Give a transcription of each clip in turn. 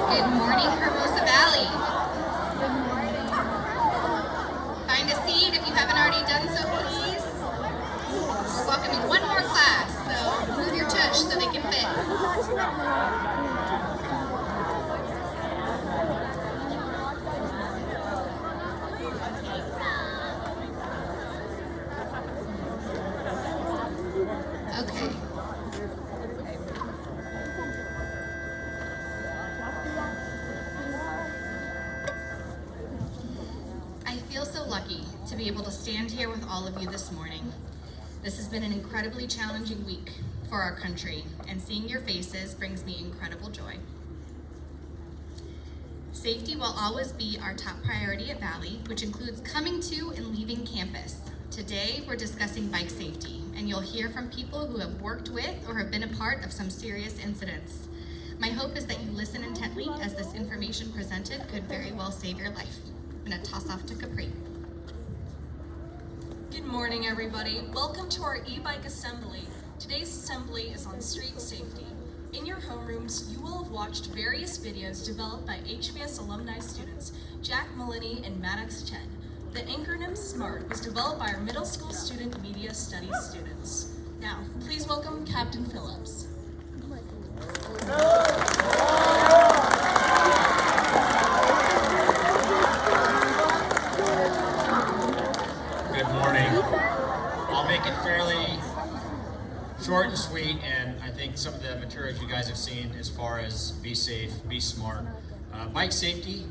Good morning, Hermosa Valley. Find a seat if you haven't already done so, please. We're welcoming one more class, so move your tush so they can fit. Okay. I feel so lucky to be able to stand here with all of you this morning. This has been an incredibly challenging week for our country, and seeing your faces brings me incredible joy. Safety will always be our top priority at Valley, which includes coming to and leaving campus. Today, we're discussing bike safety, and you'll hear from people who have worked with or have been a part of some serious incidents. My hope is that you listen intently, as this information presented could very well save your life. I'm gonna toss off to Capri. Good morning, everybody. Welcome to our e-bike assembly. Today's assembly is on street safety. In your homerooms, you will have watched various videos developed by HVS alumni students Jack Malini and Maddox Chen. The acronym SMART was developed by our middle school student media studies students. Now, please welcome Captain Phillips. Good morning. I'll make it fairly short and sweet, and I think some of the materials you guys have seen as far as be safe, be smart. Bike safety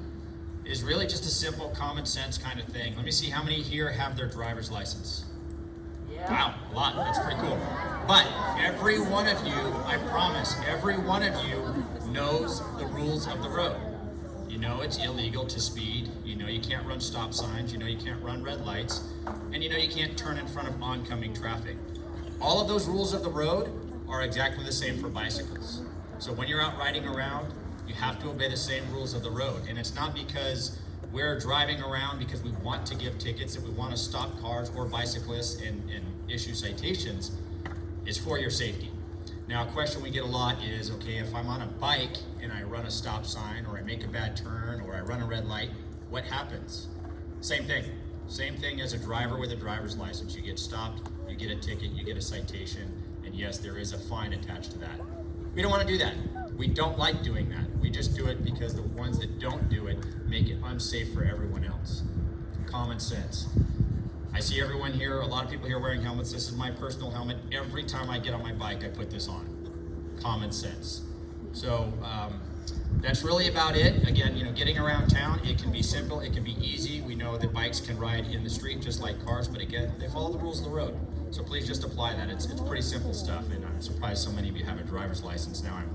is really just a simple common sense kind of thing. Let me see how many here have their driver's license. Yeah. every one of you, I promise, every one of you knows the rules of the road. You know it's illegal to speed, you know you can't run stop signs, you know you can't run red lights, and you know you can't turn in front of oncoming traffic. All of those rules of the road are exactly the same for bicycles. So when you're out riding around, you have to obey the same rules of the road. And it's not because we're driving around because we want to give tickets and we want to stop cars or bicyclists and issue citations. It's for your safety. Now, a question we get a lot is, okay, if I'm on a bike and I run a stop sign or I make a bad turn or I run a red light, what happens? Same thing. Same thing as a driver with a driver's license. You get stopped, you get a ticket, you get a citation, and yes, there is a fine attached to that. We don't want to do that. We don't like doing that. We just do it because the ones that don't do it make it unsafe for everyone else. Common sense. I see everyone here, a lot of people here wearing helmets. This is my personal helmet. Every time I get on my bike, I put this on. Common sense. So that's really about it. Again, you know, getting around town, it can be simple, it can be easy. We know that bikes can ride in the street just like cars, but again, they follow the rules of the road. So please just apply that. It's pretty simple stuff, and I'm surprised so many of you have a driver's license. Now I'm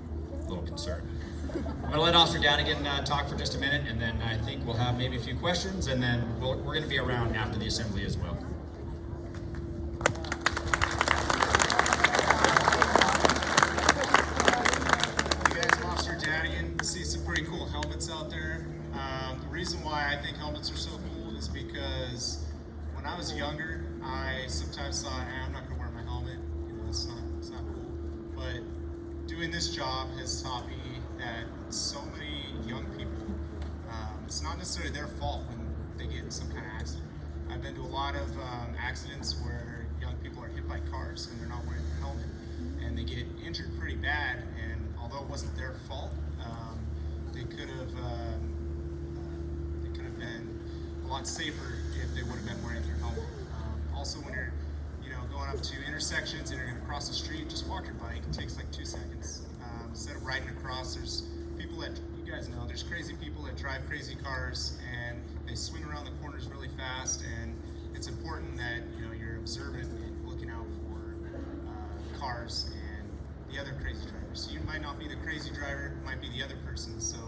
a little concerned. I'm going to let Officer Dadigan talk for just a minute, and then I think we'll have maybe a few questions, and then we're going to be around after the assembly as well. Hey guys, I'm Officer Dadigan. I see some pretty cool helmets out there. The reason why I think helmets are so cool is because when I was younger, I sometimes thought, I'm not going to wear my helmet. You know, it's not cool. But doing this job has taught me that so many young people, it's not necessarily their fault when they get in some kind of accident. I've been to a lot of accidents where young people are hit by cars and they're not wearing their helmet, and they get injured pretty bad. And although it wasn't their fault, they could have been a lot safer if they would have been wearing their helmet. Also, when you're going up to intersections and you're going to cross the street, just walk your bike. It takes like 2 seconds. Instead of riding across, there's people that, you guys know, there's crazy people that drive crazy cars and they swing around the corners really fast, and it's important that you're observant and looking out for cars and the other crazy drivers. So you might not be the crazy driver, it might be the other person. So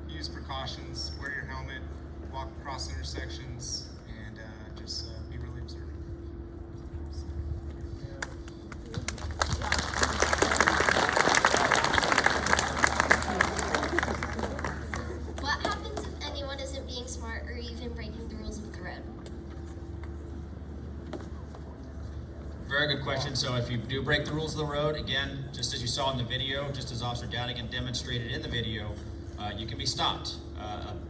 use precautions, wear your helmet, walk across intersections, and just be really observant. What happens if anyone isn't being smart or even breaking the rules of the road? Very good question. So if you do break the rules of the road, again, just as you saw in the video, just as Officer Dadigan demonstrated in the video, you can be stopped.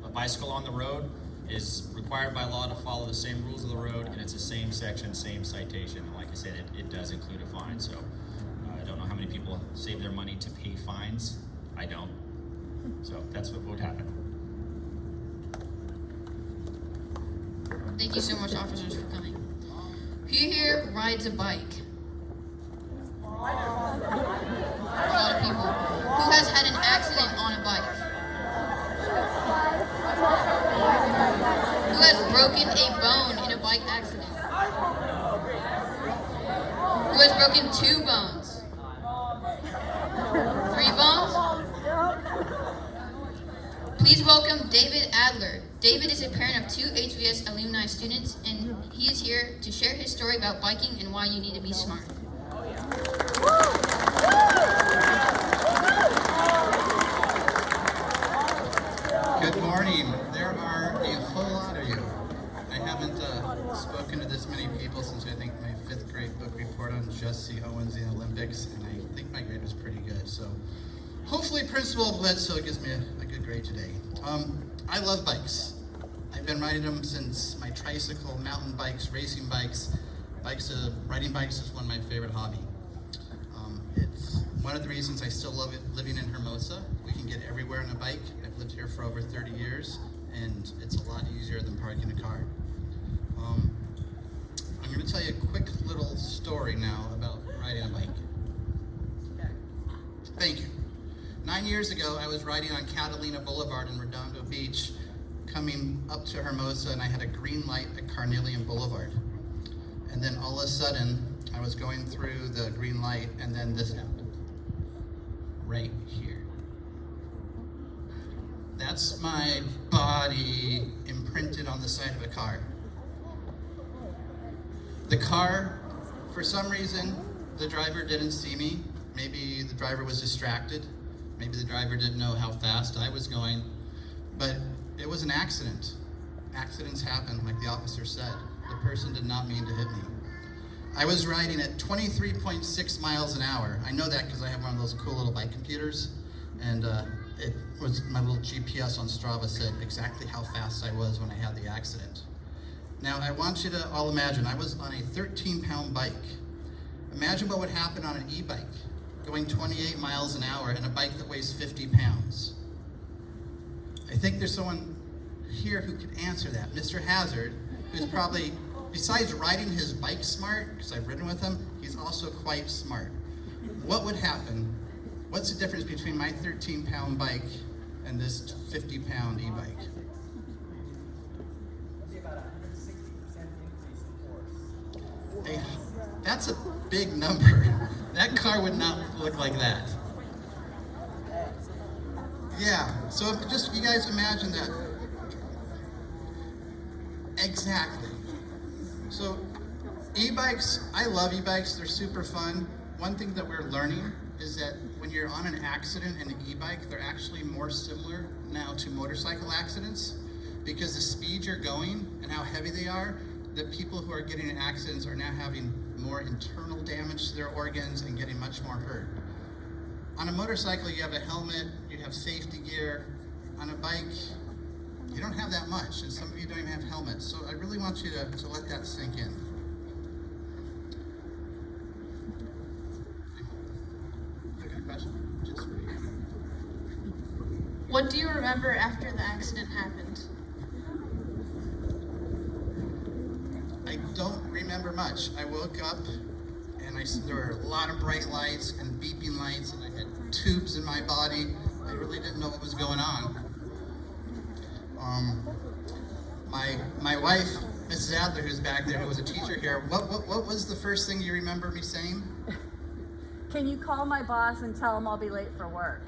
A bicycle on the road is required by law to follow the same rules of the road, and it's the same section, same citation. And like I said, it does include a fine. So I don't know how many people save their money to pay fines. I don't. So that's what would happen. Thank you so much, officers, for coming. Who here rides a bike? A lot of people. Who has had an accident on a bike? Who has broken a bone in a bike accident? Who has broken 2 bones? 3 bones? Please welcome David Adler. David is a parent of 2 HVS alumni students, and he is here to share his story about biking and why you need to be smart. Good morning. There are a whole lot of you. I haven't spoken to this many people since I think my 5th grade book report on Just C. Owens in the Olympics, and I think my grade was pretty good. So hopefully Principal Bledsoe gives me a good grade today. I love bikes. I've been riding them since my tricycle, mountain bikes, racing bikes. Riding bikes is one of my favorite hobbies. It's one of the reasons I still love it living in Hermosa. We can get everywhere on a bike. I've lived here for over 30 years, and it's a lot easier than parking a car. I'm going to tell you a quick little story now about riding a bike. Thank you. 9 years ago, I was riding on Catalina Boulevard in Redondo Beach, coming up to Hermosa, and I had a green light at Carnelian Boulevard. And then all of a sudden, I was going through the green light, and then this happened. Right here. That's my body imprinted on the side of a car. The car, for some reason, the driver didn't see me. Maybe the driver was distracted. Maybe the driver didn't know how fast I was going. But it was an accident. Accidents happen, like the officer said. The person did not mean to hit me. I was riding at 23.6 miles an hour. I know that because I have one of those cool little bike computers, and it was my little GPS on Strava said exactly how fast I was when I had the accident. Now I want you to all imagine I was on a 13-pound bike. Imagine what would happen on an e-bike, going 28 miles an hour and a bike that weighs 50 pounds. I think there's someone here who could answer that. Mr. Hazard, who's probably, besides riding his bike smart, because I've ridden with him, he's also quite smart. What would happen? What's the difference between my 13-pound bike and this 50-pound e-bike? Hey, that's a big number. That car would not look like that. Yeah, so just you guys imagine that. Exactly. So e-bikes, I love e-bikes, they're super fun. One thing that we're learning is that when you're on an accident in an e-bike, they're actually more similar now to motorcycle accidents because the speed you're going and how heavy they are, the people who are getting in accidents are now having more internal damage to their organs and getting much more hurt. On a motorcycle, you have a helmet, you have safety gear. On a bike, you don't have that much, and some of you don't even have helmets. So I really want you to let that sink in. I got a question just for you. What do you remember after the accident happened? I don't remember much. I woke up and there were a lot of bright lights and beeping lights, and I had tubes in my body. I really didn't know what was going on. My wife, Mrs. Adler, who's back there, who was a teacher here, what was the first thing you remember me saying? Can you call my boss and tell him I'll be late for work?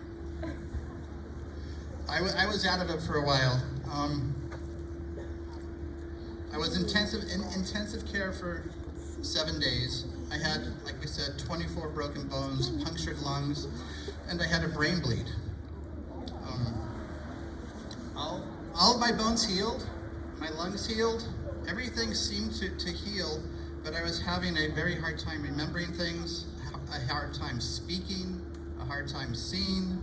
I was out of it for a while. I was in intensive care for 7 days. I had, like we said, 24 broken bones, punctured lungs, and I had a brain bleed. All of my bones healed, my lungs healed, everything seemed to heal, but I was having a very hard time remembering things, a hard time speaking, a hard time seeing,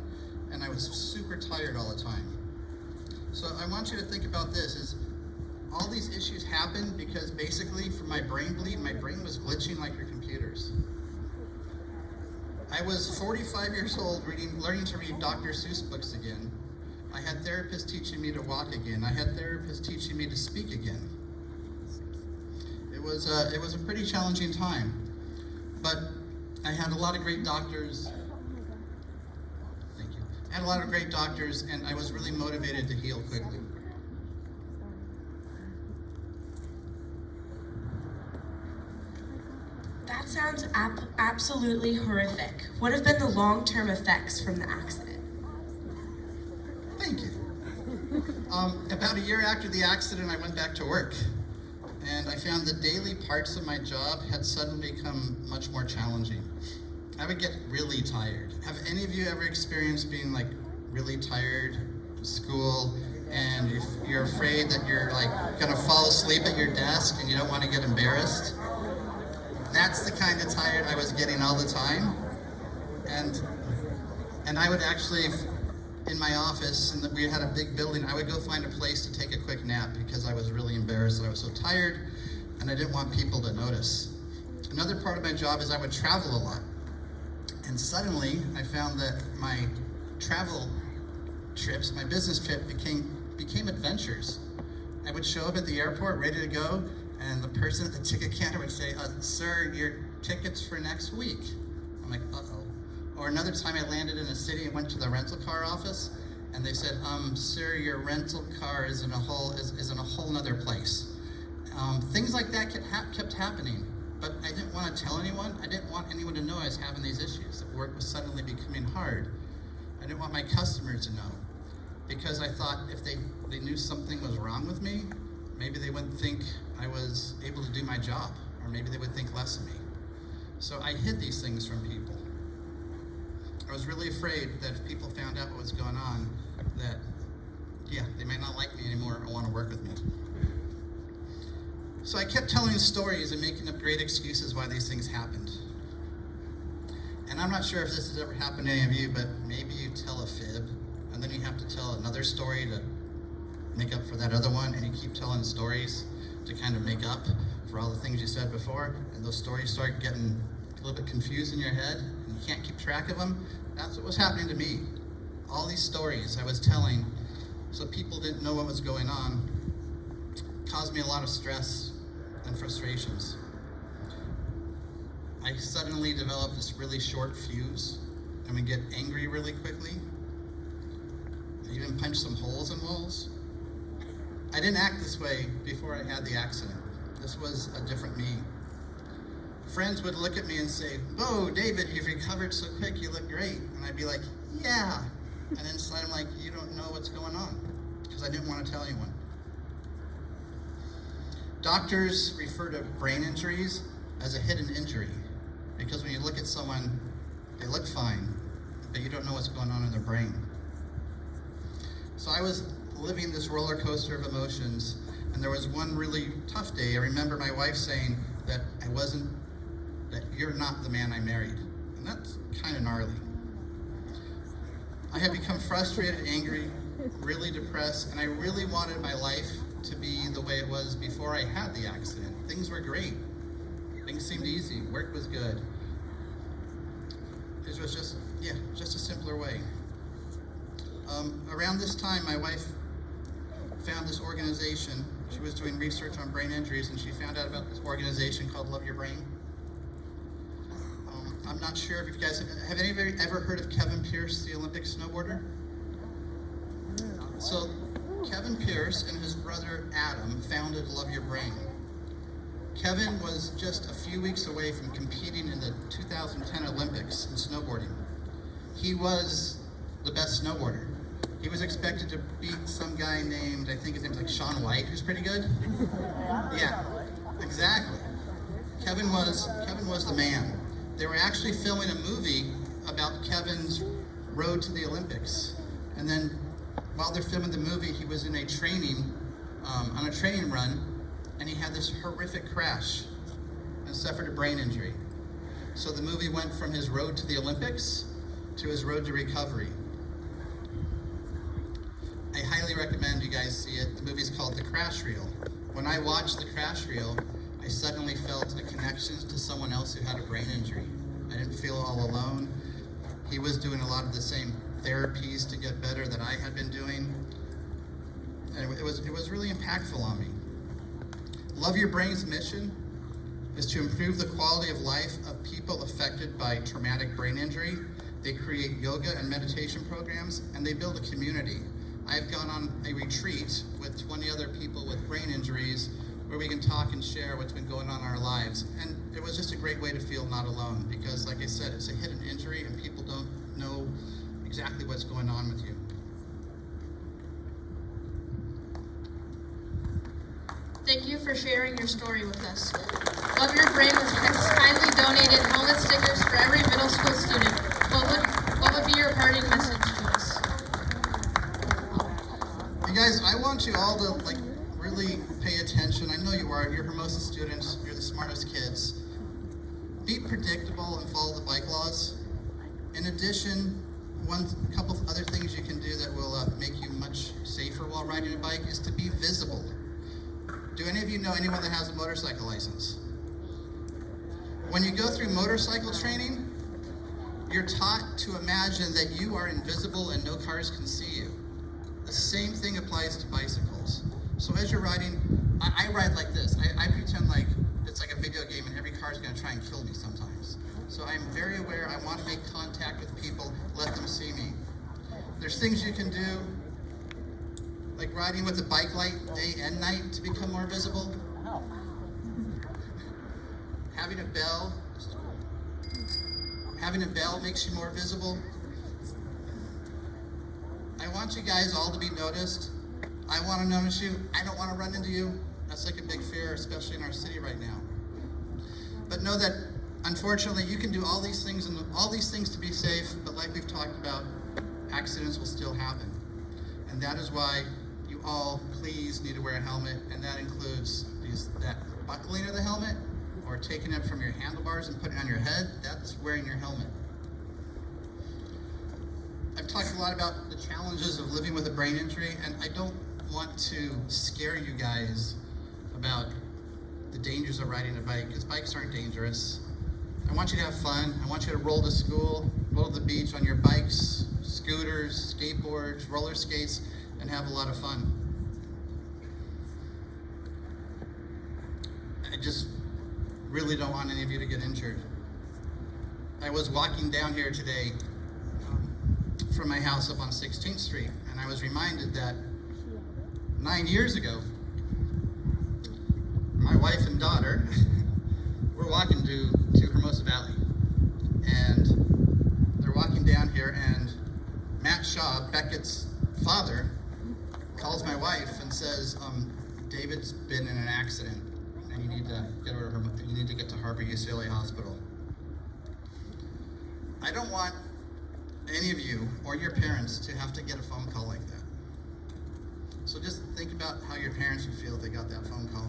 and I was super tired all the time. So I want you to think about this, is all these issues happened because basically from my brain bleed, my brain was glitching like your computers. I was 45 years old learning to read Dr. Seuss books again. I had therapists teaching me to walk again. I had therapists teaching me to speak again. It was a pretty challenging time, but I had a lot of great doctors. Thank you. I had a lot of great doctors, and I was really motivated to heal quickly. That sounds absolutely horrific. What have been the long-term effects from the accident? Thank you. About a year after the accident, I went back to work, and I found the daily parts of my job had suddenly become much more challenging. I would get really tired. Have any of you ever experienced being like really tired at school, and you're afraid that you're like gonna fall asleep at your desk and you don't want to get embarrassed? That's the kind of tired I was getting all the time, and I would actually, in my office, and we had a big building, I would go find a place to take a quick nap because I was really embarrassed that I was so tired and I didn't want people to notice. Another part of my job is I would travel a lot. And suddenly I found that my travel trips, my business trip became adventures. I would show up at the airport ready to go, and the person at the ticket counter would say, sir, your ticket's for next week. I'm like, uh-oh. Or another time I landed in a city and went to the rental car office, and they said, sir, your rental car is in a whole nother place. Things like that kept happening. but I didn't want to tell anyone. I didn't want anyone to know I was having these issues, that work was suddenly becoming hard. I didn't want my customers to know, because I thought if they knew something was wrong with me, maybe they wouldn't think I was able to do my job, or maybe they would think less of me. So I hid these things from people. I was really afraid that if people found out what was going on, that, yeah, they might not like me anymore or want to work with me. So I kept telling stories and making up great excuses why these things happened. And I'm not sure if this has ever happened to any of you, but maybe you tell a fib, and then you have to tell another story to make up for that other one, and you keep telling stories to kind of make up for all the things you said before, and those stories start getting a little bit confused in your head, and you can't keep track of them. That's what was happening to me. All these stories I was telling so people didn't know what was going on caused me a lot of stress and frustrations. I suddenly developed this really short fuse, and would get angry really quickly. I even punched some holes in walls. I didn't act this way before I had the accident. This was a different me. Friends would look at me and say, "Whoa, David, you've recovered so quick, you look great." And I'd be like, "Yeah." And inside I'm like, "You don't know what's going on," because I didn't want to tell anyone. Doctors refer to brain injuries as a hidden injury, because when you look at someone, they look fine, but you don't know what's going on in their brain. So I was living this roller coaster of emotions, and there was one really tough day. I remember my wife saying that you're not the man I married. And that's kind of gnarly. I had become frustrated, angry, really depressed, and I really wanted my life to be the way it was before I had the accident. Things were great. Things seemed easy. Work was good. It was just a simpler way. Around this time, my wife found this organization. She was doing research on brain injuries, and she found out about this organization called Love Your Brain. I'm not sure if you guys have anybody ever heard of Kevin Pierce, the Olympic snowboarder? So Kevin Pierce and his brother Adam founded Love Your Brain. Kevin was just a few weeks away from competing in the 2010 Olympics in snowboarding. He was the best snowboarder. He was expected to beat some guy named, I think his name was like Shaun White, who's pretty good. Yeah, exactly. Kevin was the man. They were actually filming a movie about Kevin's road to the Olympics. And then while they're filming the movie, he was in a training, on a training run, and he had this horrific crash and suffered a brain injury. So the movie went from his road to the Olympics to his road to recovery. I highly recommend you guys see it. The movie's called The Crash Reel. When I watched The Crash Reel, I suddenly felt a connection to someone else who had a brain injury. I didn't feel all alone. He was doing a lot of the same therapies to get better that I had been doing. And it was really impactful on me. Love Your Brain's mission is to improve the quality of life of people affected by traumatic brain injury. They create yoga and meditation programs, and they build a community. I've gone on a retreat with 20 other people with brain injuries where we can talk and share what's been going on in our lives. And it was just a great way to feel not alone, because like I said, it's a hidden injury and people don't know exactly what's going on with you. Thank you for sharing your story with us. Love Your Brain has kindly donated helmet stickers for every middle school student. What would be your parting message to us? You guys, I want you all to really pay attention. I know you are. You're Hermosa students. You're the smartest kids. Be predictable and follow the bike laws. In addition, a couple of other things you can do that will make you much safer while riding a bike is to be visible. Do any of you know anyone that has a motorcycle license? When you go through motorcycle training, you're taught to imagine that you are invisible and no cars can see you. The same thing applies to bicycles. So as you're riding, I ride like this. I pretend like it's like a video game and every car is going to try and kill me sometimes. So I'm very aware. I want to make contact with people, let them see me. There's things you can do, like riding with a bike light day and night to become more visible. having a bell makes you more visible. I want you guys all to be noticed. I want to notice you. I don't want to run into you. That's like a big fear, especially in our city right now. But know that, unfortunately, you can do all these things and all these things to be safe, but like we've talked about, accidents will still happen. And that is why you all please need to wear a helmet, and that includes that buckling of the helmet, or taking it from your handlebars and putting it on your head. That's wearing your helmet. I've talked a lot about the challenges of living with a brain injury, and I don't want to scare you guys about the dangers of riding a bike, because bikes aren't dangerous. I want you to have fun. I want you to roll to school, roll to the beach on your bikes, scooters, skateboards, roller skates, and have a lot of fun. I just really don't want any of you to get injured. I was walking down here today from my house up on 16th Street, and I was reminded that 9 years ago, my wife and daughter were walking to Hermosa Valley, and they're walking down here, and Matt Shaw, Beckett's father, calls my wife and says, David's been in an accident, and you need to get to Harbor UCLA Hospital. I don't want any of you or your parents to have to get a phone call like that. So just think about how your parents would feel if they got that phone call.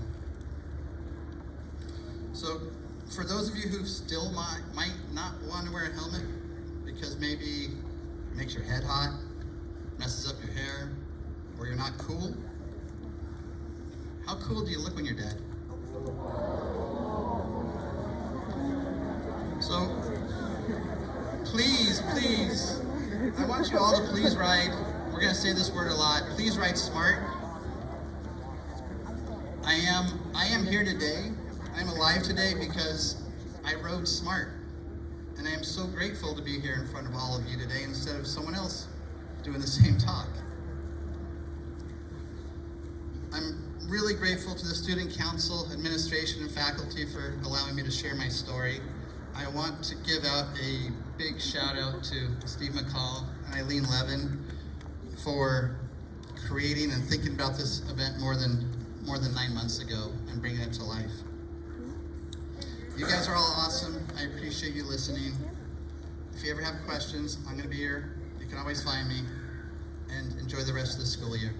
So for those of you who still might not want to wear a helmet because maybe it makes your head hot, messes up your hair, or you're not cool, how cool do you look when you're dead? So please, I want you all to please ride. We're going to say this word a lot. Please ride smart. I am here today. I'm alive today because I rode smart. And I am so grateful to be here in front of all of you today instead of someone else doing the same talk. I'm really grateful to the Student Council, administration, and faculty for allowing me to share my story. I want to give out a big shout out to Steve McCall and Eileen Levin for creating and thinking about this event more than 9 months ago and bringing it to life. You guys are all awesome. I appreciate you listening. If you ever have questions, I'm going to be here. You can always find me, and enjoy the rest of the school year.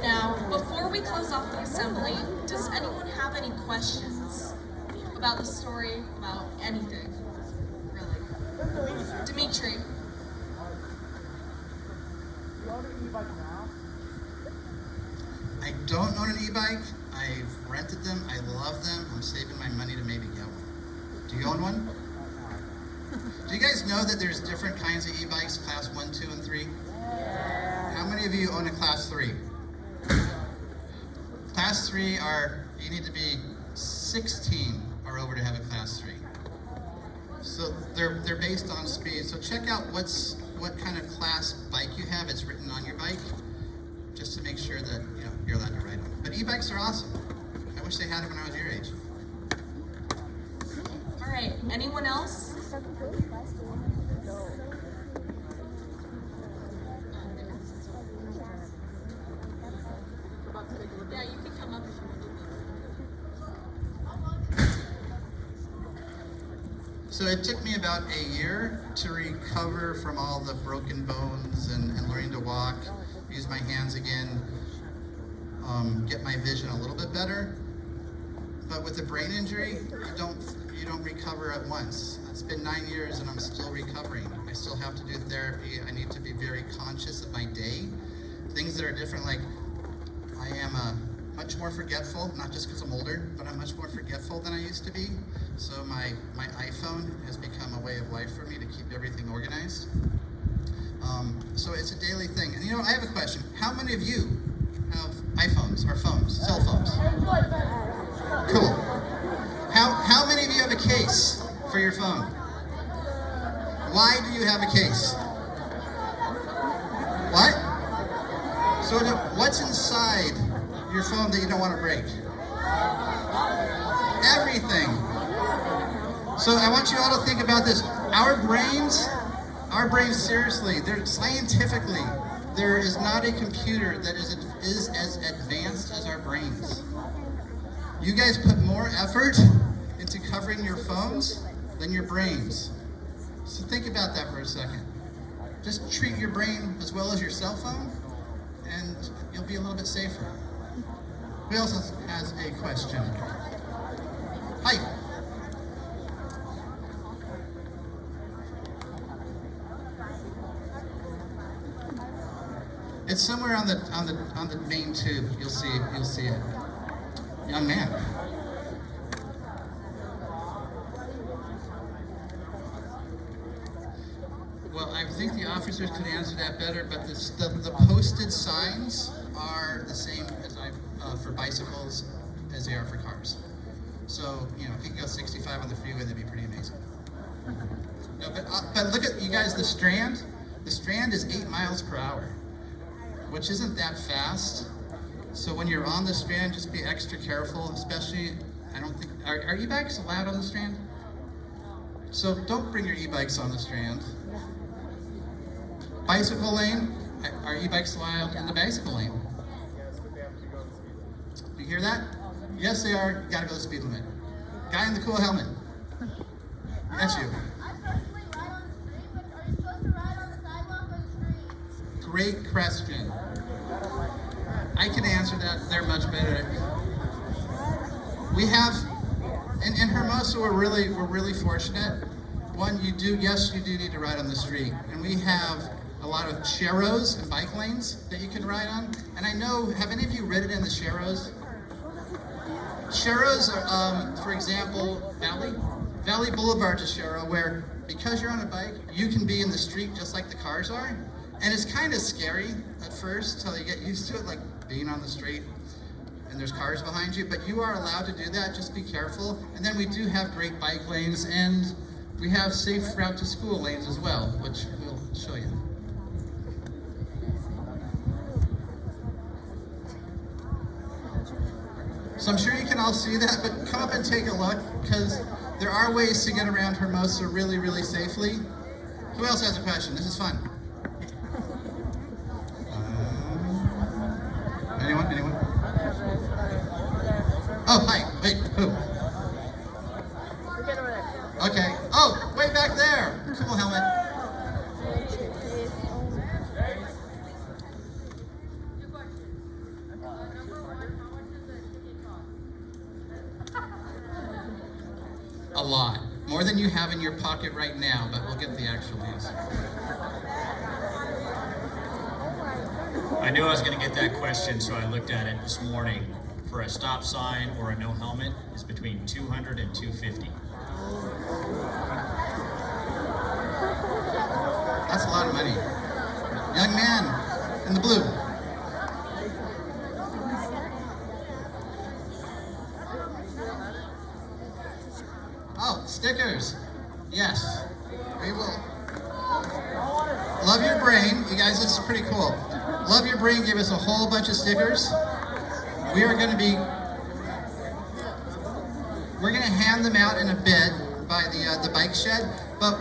Now, before we close off the assembly, does anyone have any questions about the story, about anything, really? Dimitri. I don't own an e-bike. I've rented them. I love them. I'm saving my money to maybe get one. Do you own one? Do you guys know that there's different kinds of e-bikes, class 1, 2, and 3? How many of you own a class 3? Class 3 you need to be 16 or over to have a class 3. So they're based on speed. So check out what kind of class bike you have. It's written on your bike, just to make sure that you're allowed to ride them. But e-bikes are awesome. I wish they had them when I was your age. All right, anyone else? Yeah, you can come up if you want. So it took me about a year to recover from all the broken bones and learning to walk, use my hands again, get my vision a little bit better. But with a brain injury, you don't recover at once. It's been 9 years and I'm still recovering. I still have to do therapy. I need to be very conscious of my day. Things that are different, like I am much more forgetful, not just because I'm older, but I'm much more forgetful than I used to be. So my iPhone has become a way of life for me to keep everything organized. So it's a daily thing. And you know, I have a question. How many of you have iPhones or phones, cell phones? Cool. How many of you have a case for your phone? Why do you have a case? What? So what's inside your phone that you don't want to break? Everything. So I want you all to think about this. Our brains, seriously, they're scientifically, there is not a computer that is as advanced as our brains. You guys put more effort into covering your phones than your brains. So think about that for a second. Just treat your brain as well as your cell phone, and you'll be a little bit safer. Who else has a question? Hi. It's somewhere on the main tube. You'll see it. Young man. Well, I think the officers could answer that better, but the posted signs are the same as for bicycles as they are for cars. So, you know, if you could go 65 on the freeway, that'd be pretty amazing. No, but look at, you guys, the Strand. The Strand is 8 miles per hour, which isn't that fast. So when you're on the Strand, just be extra careful, especially, I don't think, are e-bikes allowed on the Strand? So don't bring your e-bikes on the Strand. Bicycle lane, are e-bikes allowed in the bicycle lane? You hear that? Yes, they are. You gotta go the speed limit. Guy in the cool helmet. That's you. I personally ride on the street, but are you supposed to ride on the sidewalk or the street? Great question. I can answer that. They're much better. We have, in Hermosa, we're really fortunate. One, you do need to ride on the street, and we have a lot of sharrows and bike lanes that you can ride on. And I know, have any of you ridden in the sharrows? Sharrows are, for example, Valley Boulevard's a sharrow where, because you're on a bike, you can be in the street just like the cars are. And it's kind of scary at first till you get used to it, like being on the street and there's cars behind you, but you are allowed to do that, just be careful. And then we do have great bike lanes, and we have safe route to school lanes as well, which we'll show you. So I'm sure you can all see that, but come up and take a look, because there are ways to get around Hermosa really, really safely. Who else has a question? This is fun. Anyone? Oh, hi. Wait, who? Okay. Oh, way back there. Cool helmet. A lot. More than you have in your pocket right now, but we'll get the actual answer. I knew I was going to get that question, so I looked at it this morning. For a stop sign or a no helmet is between $200 and $250. That's a lot of money. Young man in the blue. Oh, stickers. Yes, we will. Love Your Brain. You guys, this is pretty cool. Love Your Brain gave us a whole bunch of stickers. We're going to hand them out in a bit by the bike shed. But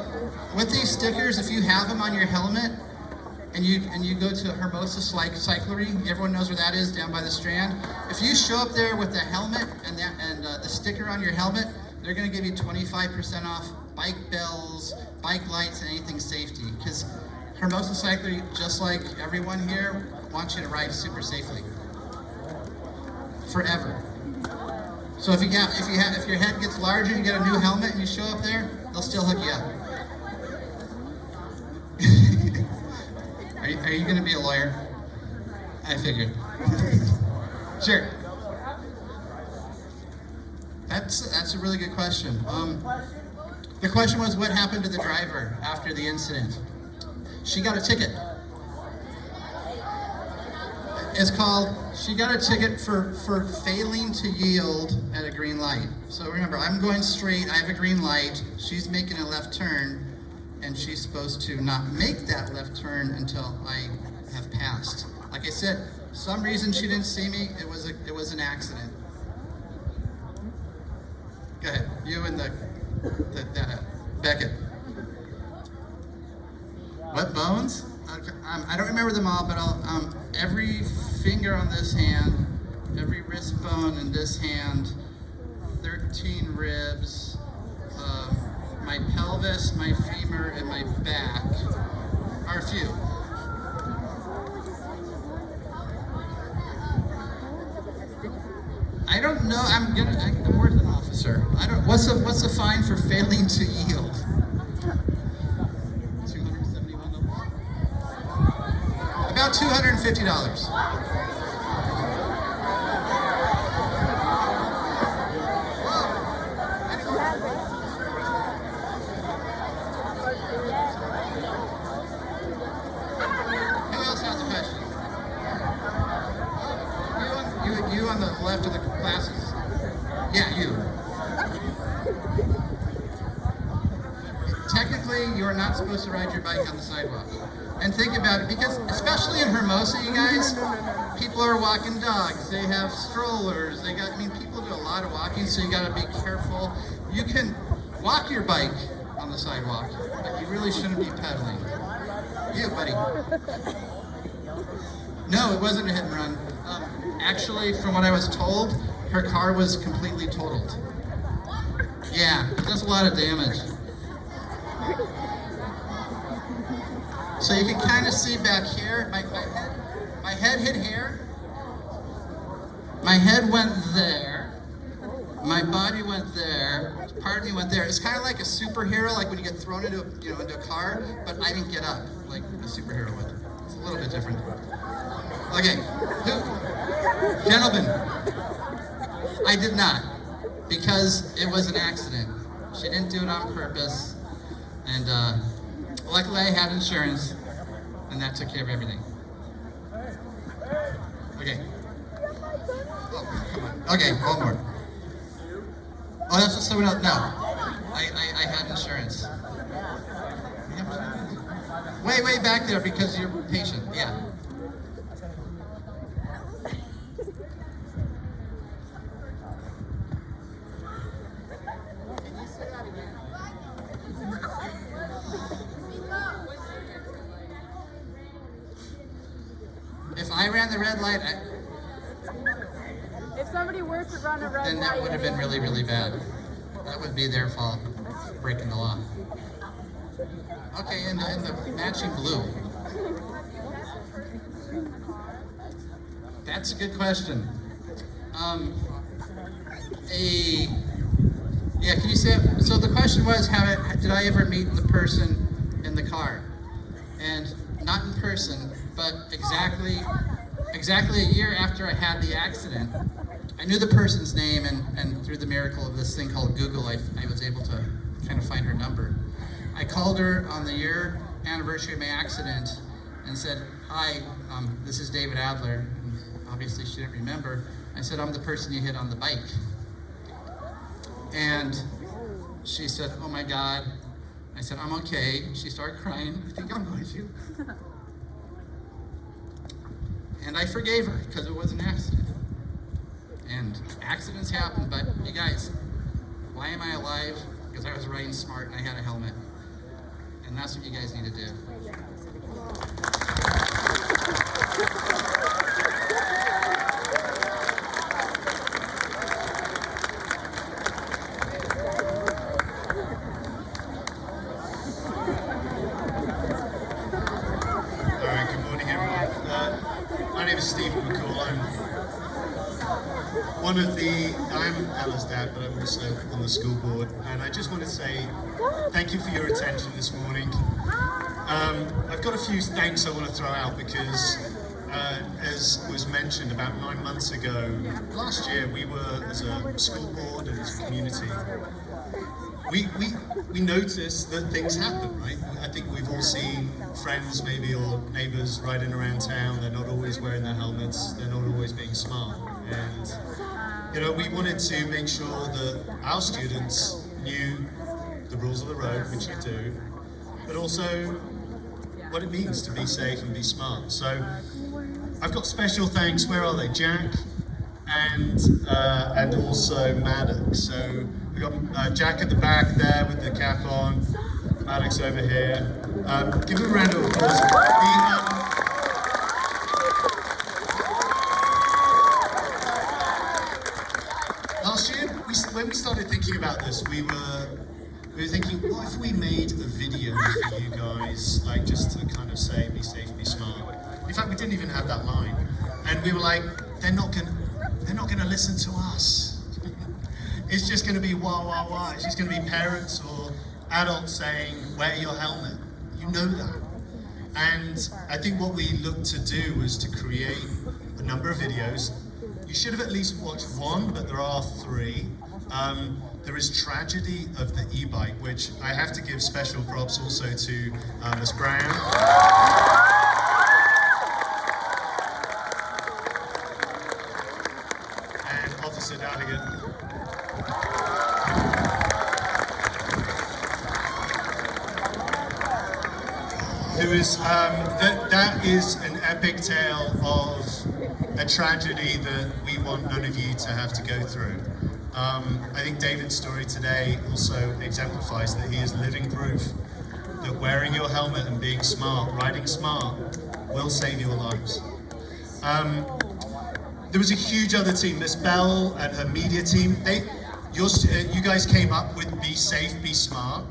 with these stickers, if you have them on your helmet and you go to Hermosa Cyclery, everyone knows where that is, down by the Strand. If you show up there with the helmet and the sticker on your helmet, they're going to give you 25% off bike bells, bike lights, and anything safety. Because Hermosa Cyclery, just like everyone here, wants you to ride super safely. Forever. So if your head gets larger, you get a new helmet and you show up there, they'll still hook you up. Are you going to be a lawyer? I figured. Sure. That's a really good question. The question was, what happened to the driver after the incident? She got a ticket. It's called, she got a ticket for failing to yield at a green light. So remember, I'm going straight, I have a green light, she's making a left turn, and she's supposed to not make that left turn until I have passed. Like I said, some reason she didn't see me, it was an accident. Go ahead, you and the Beckett. What bones? I don't remember them all, but every finger on this hand, every wrist bone in this hand, 13 ribs, my pelvis, my femur, and my back are a few. I don't know. I'm worth an officer. What's the fine for failing to yield? About $250. Who else has a question? You on the left of the classes. Yeah, you. Technically, you are not supposed to ride your bike on the sidewalk. And think about it, because especially in Hermosa, you guys, people are walking dogs, they have strollers, people do a lot of walking, so you gotta be careful. You can walk your bike on the sidewalk, but you really shouldn't be pedaling. You, buddy. No, it wasn't a hit and run. Actually, from what I was told, her car was completely totaled. Yeah, it does a lot of damage. So you can kind of see back here, my head hit here, my head went there, my body went there, part of me went there. It's kind of like a superhero, like when you get thrown into a car, but I didn't get up like a superhero would. It's a little bit different. Okay, gentlemen, I did not, because it was an accident. She didn't do it on purpose, and luckily I had insurance, and that took care of everything. Okay. Oh, come on. Okay, one more. Oh, that's what someone else. No, I had insurance. Way back there because you're patient. Yeah. If I ran the red light, If somebody were to run a red then light, that would have been really, really bad. That would be their fault, breaking the law. Okay, and the matching blue. That's a good question. Yeah, can you say it? So the question was, did I ever meet the person in the car? And not in person, but exactly a year after I had the accident, I knew the person's name, and through the miracle of this thing called Google, I was able to kind of find her number. I called her on the year anniversary of my accident and said, "Hi, this is David Adler." And obviously she didn't remember. I said, "I'm the person you hit on the bike." And she said, "Oh my God." I said, "I'm okay." She started crying. "I think I'm going to." And I forgave her because it was an accident. And accidents happen, but you guys, why am I alive? Because I was riding smart and I had a helmet. And that's what you guys need to do. McCall. I'm Ella's dad, but I'm also on the school board, and I just want to say thank you for your attention this morning. I've got a few thanks I want to throw out because, as was mentioned about 9 months ago, last year we were, as a school board and as a community, we noticed that things happen, right? I think we've all seen friends maybe or neighbours riding around town. They're not always wearing their helmets. They're not always being smart. And, you know, we wanted to make sure that our students knew the rules of the road, which you do, but also what it means to be safe and be smart. So I've got special thanks. Where are they? Jack and also Maddox. So we got Jack at the back there with the cap on. Maddox over here. Give him a round of applause. Last year, when we started thinking about this, we were thinking, what if we made a video for you guys, like just to kind of say, be safe, be smart. In fact, we didn't even have that line, and we were like, they're not gonna listen to us. It's just gonna be wah wah wah. It's just gonna be parents or adults saying, wear your helmet. You know that. And I think what we looked to do was to create a number of videos. You should have at least watched one, but there are 3. There is Tragedy of the E-Bike, which I have to give special props also to Ms. Brown. And Officer Dadigan. Who is, that is an epic tale of a tragedy that we want none of you to have to go through. I think David's story today also exemplifies that he is living proof that wearing your helmet and being smart, riding smart, will save your lives. There was a huge other team, Miss Bell and her media team. You guys came up with Be Safe, Be Smart.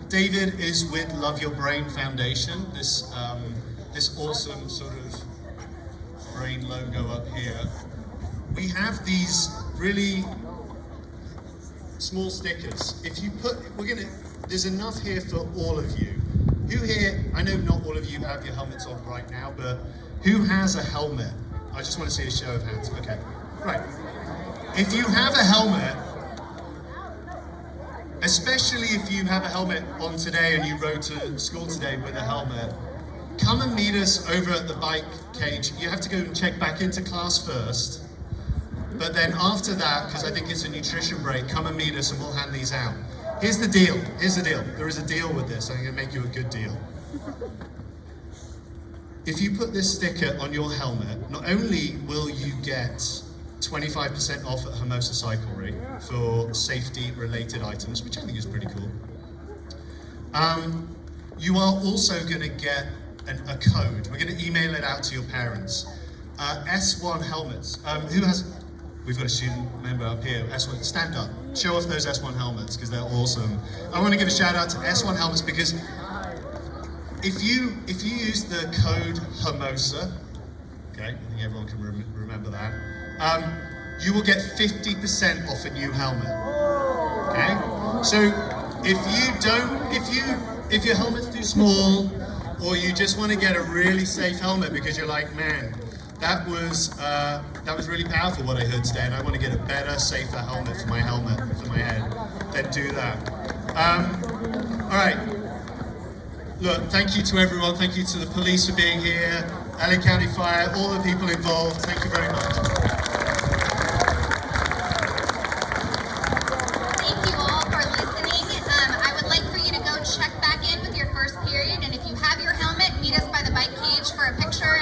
David is with Love Your Brain Foundation, this awesome sort of brain logo up here. We have these really small stickers. If you put, there's enough here for all of you. Who here, I know not all of you have your helmets on right now, but who has a helmet? I just want to see a show of hands. Okay, right. If you have a helmet, especially if you have a helmet on today and you rode to school today with a helmet, come and meet us over at the bike cage. You have to go and check back into class first. But then after that, because I think it's a nutrition break, come and meet us and we'll hand these out. Here's the deal. Here's the deal. There is a deal with this. I'm going to make you a good deal. If you put this sticker on your helmet, not only will you get 25% off at Hermosa Cyclery for safety-related items, which I think is pretty cool. You are also going to get a code. We're going to email it out to your parents. S1 helmets. We've got a student member up here. S1, stand up. Show off those S1 helmets because they're awesome. I want to give a shout out to S1 helmets because if you use the code Hermosa, okay, I think everyone can remember that. You will get 50% off a new helmet. Okay? So if your helmet's too small, or you just want to get a really safe helmet because you're like, man, that was really powerful what I heard today, and I want to get a better, safer helmet for my head, then do that. All right. Look, thank you to everyone. Thank you to the police for being here, LA County Fire, all the people involved. Thank you very much. Thank you all for listening. I would like for you to go check back in with your first period, and if you have your helmet, meet us by the bike cage for a picture